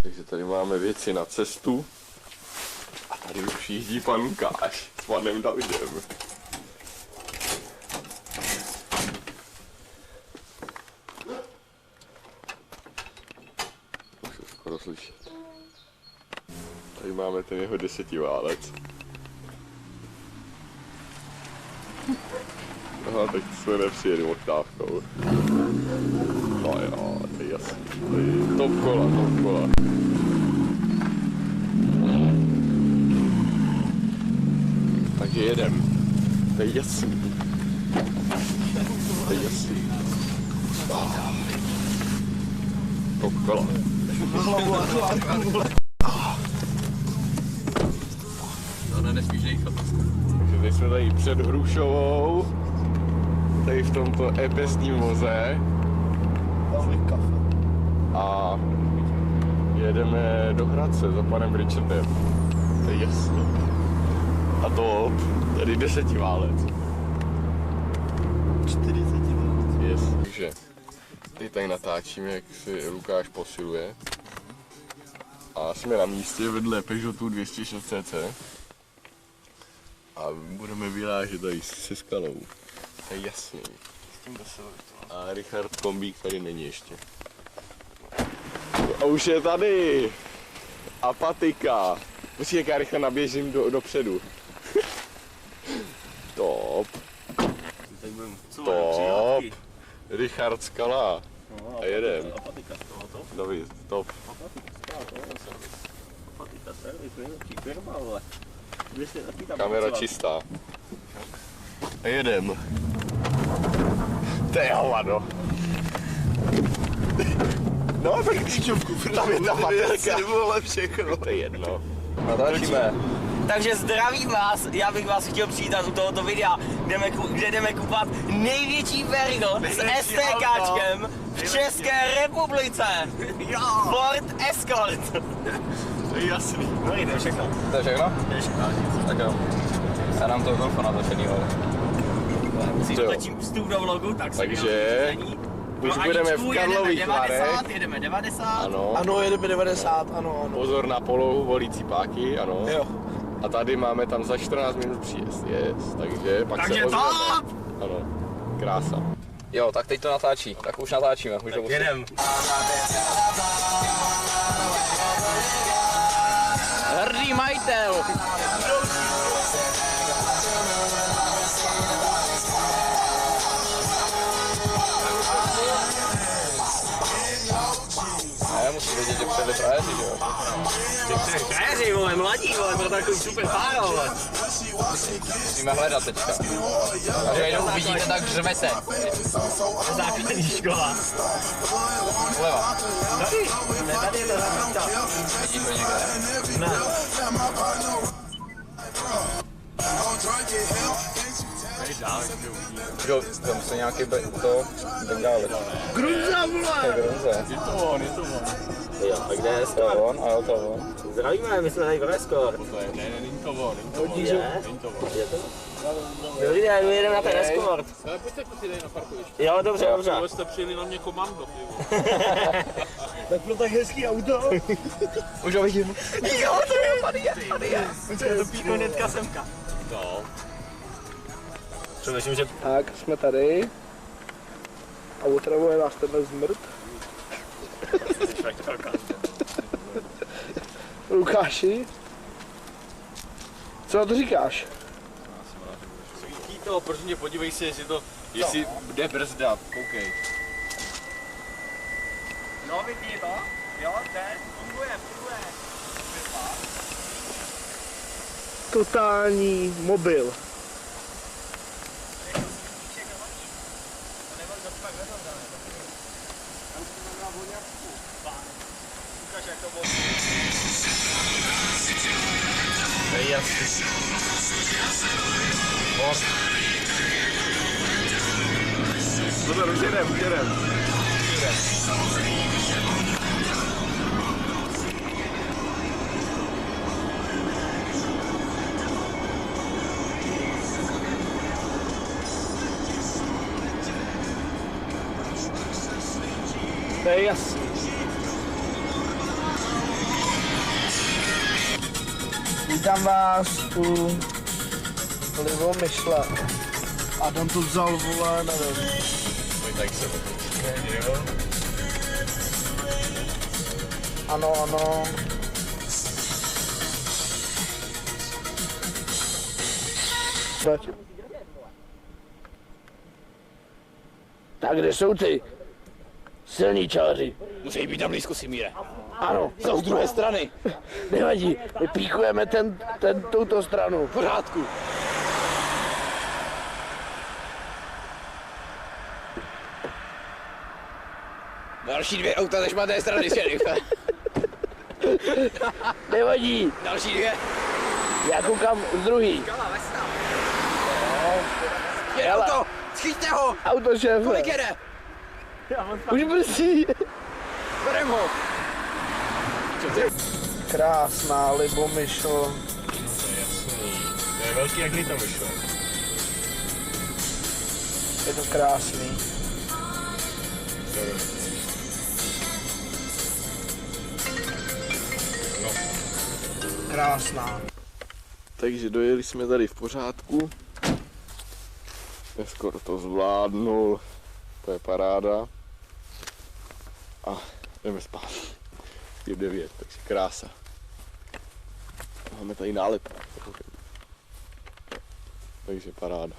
Takže tady máme věci na cestu. A tady už jíždí pan Lukáš s panem Davidem. Už to skoro slyšet. Tady máme ten jeho 10válec. Aha, tak jsme nepřijeli oktávkou. No jo, to je jasný. To je top kola, top kola. Takže jedem. To je jasný. To je jasný. Top kola. Tohle nesmíš nechat. Takže teď jsme tady před Hrušovou. Tady v tomto epesním voze. A jedeme do Hradce za panem Richardem. To je jasný. A to tady 10válec. 40válec. Yes. Takže teď tady natáčíme, jak si Lukáš posiluje. A jsme na místě vedle Peugeotu 206 cc. A budeme vyrážet tady se skalou. To je jasný. A Richard Kombík tady není ještě. A už je tady! Apatika! Počkej, jak já rychle naběžím dopředu. Top! Top! Richard Skala. A jedem. Apatika z tohoto. David, top. Apatika servis, nejlepší firma, ale. Kamera čistá. A jedem. To je hovado. No, tak tam je ta baterka. To je jedno. Natáčíme. Takže zdravím vás, já bych vás chtěl přivítat u tohoto videa, kde jdeme kupat největší vergo s STKčkem v České republice. Ford Escort. To je jasný. No to je všechno. To je všechno? To je všechno. Tak jo. Já dám toho golfa natočený, ale. Si točím vstup do vlogu, tak si takže už budeme v Karlových Varech. Jedeme 90. Ano. Ano, jedeme 90, ano. Pozor na polohu, volící páky, ano. Jo. A tady máme tam za 14 minut příjezd, yes. Takže pak Takže se ozveme. top! Ano, krása. Jo, tak teď to natáčí. Tak už natáčíme. Už Tak jedem. Hrdý majitel. Ne, musím vědět, že přijeli frajeři, že jo? Frajeři, vole, mladí, vole, to takový super páro, vole. Musíme hledat teďka. Až jenom uvidíte, tak řvete. Základní škola. Uleva. Tady, ne, tady je to základní. Vidíš to někde? Ne. Jo, tam se nějaký tak dále. Grunza, vole! Grunze. Je to on. Jo, a kde je To je on, a jo, to je on. Zdravíme, my jsme tady v Escort. Ne, není to on. Je? Je to? Dobrý den, my jedeme na ten Escort. Ale pojďte tady na parkoviště. Jo, dobře, dobře. Vy jste přijeli na mě komando, ty vole. Tak pro tak hezký auto. Už ho vidím. Jo, to je, tady je. Počkej, to píknu hnedka semka. No. Přemýšlím, že... Tak, jsme tady. A otravuje nás tenhle zmrt. Lukáši, co na to říkáš? Svítí to, protože podívej se, jestli jde brzda, koukej. No, vidí to? Jo, jde, funguje. Totální mobil. To je jasný. Pozor, už jedem. To je jasný. Vítám vás u Livomyšle. Adam to vzal, vole, nevím. Tak se jo. Ano, ano. Tak kde jsou ty silničáři? Musí být tam blízko, Simíre. Ano, Jsou z druhé strany. nevadí, my píkujeme touto stranu. V pořádku. Další 2 auta ze špatné strany, šerife. Nevadí, Další 2. já koukám z druhý. Je auto, schyťte ho. Auto, šéfe. Kolik jede? Už brzdí. Berem ho. Krásná Livomyšl. To je velký, jak mi to vyšlo. Je to krásný. Krásná. Takže dojeli jsme tady v pořádku. Skoro to zvládnul. To je paráda. A jdeme spát. Je 9, takže krása. Máme tady nálepku. Takže paráda.